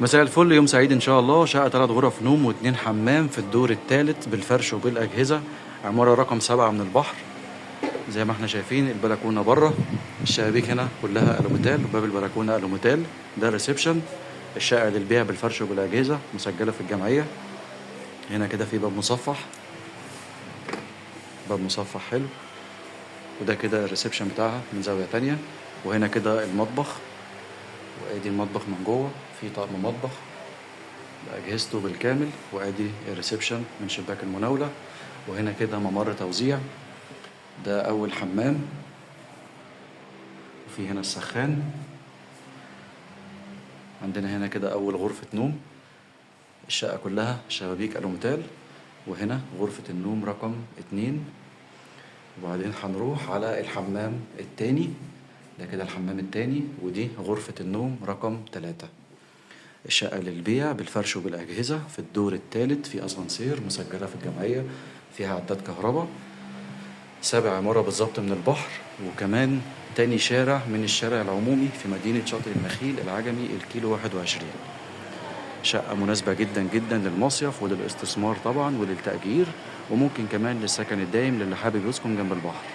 مساء الفل، يوم سعيد ان شاء الله. شقة 3 غرف نوم و2 حمام في الدور الثالث بالفرش وبالأجهزة. عمارة رقم 7 من البحر. زي ما احنا شايفين البلكونة بره، الشبابيك هنا كلها ألوميتال وباب البلكونة ألوميتال. ده الريسبشن. الشقة للبيع بالفرش وبالأجهزة، مسجلة في الجمعية. هنا كده في باب مصفح، باب مصفح حلو. وده كده الريسبشن بتاعها من زاوية تانية. وهنا كده المطبخ، وادي المطبخ من جوه، في طقم مطبخ بأجهزته بالكامل. وادي الريسبشن من شباك المناولة. وهنا كده ممر توزيع. ده أول حمام، وفي هنا السخان. عندنا هنا كده أول غرفة نوم. الشقة كلها شبابيك ألوميتال. وهنا غرفة النوم رقم 2. وبعدين هنروح على الحمام التاني. ده كده الحمام التاني، ودي غرفة النوم رقم 3. الشقة للبيع بالفرش وبالأجهزة في الدور الثالث، في أسانسير، مسجلة في الجمعية، فيها عداد كهرباء. 7 عمارة بالظبط من البحر. وكمان تاني شارع من الشارع العمومي في مدينة شاطئ النخيل العجمي، الكيلو 21. شقة مناسبة جدا جدا للمصيف وللاستثمار طبعا وللتأجير، وممكن كمان للسكن الدائم للي حابب يسكن جنب البحر.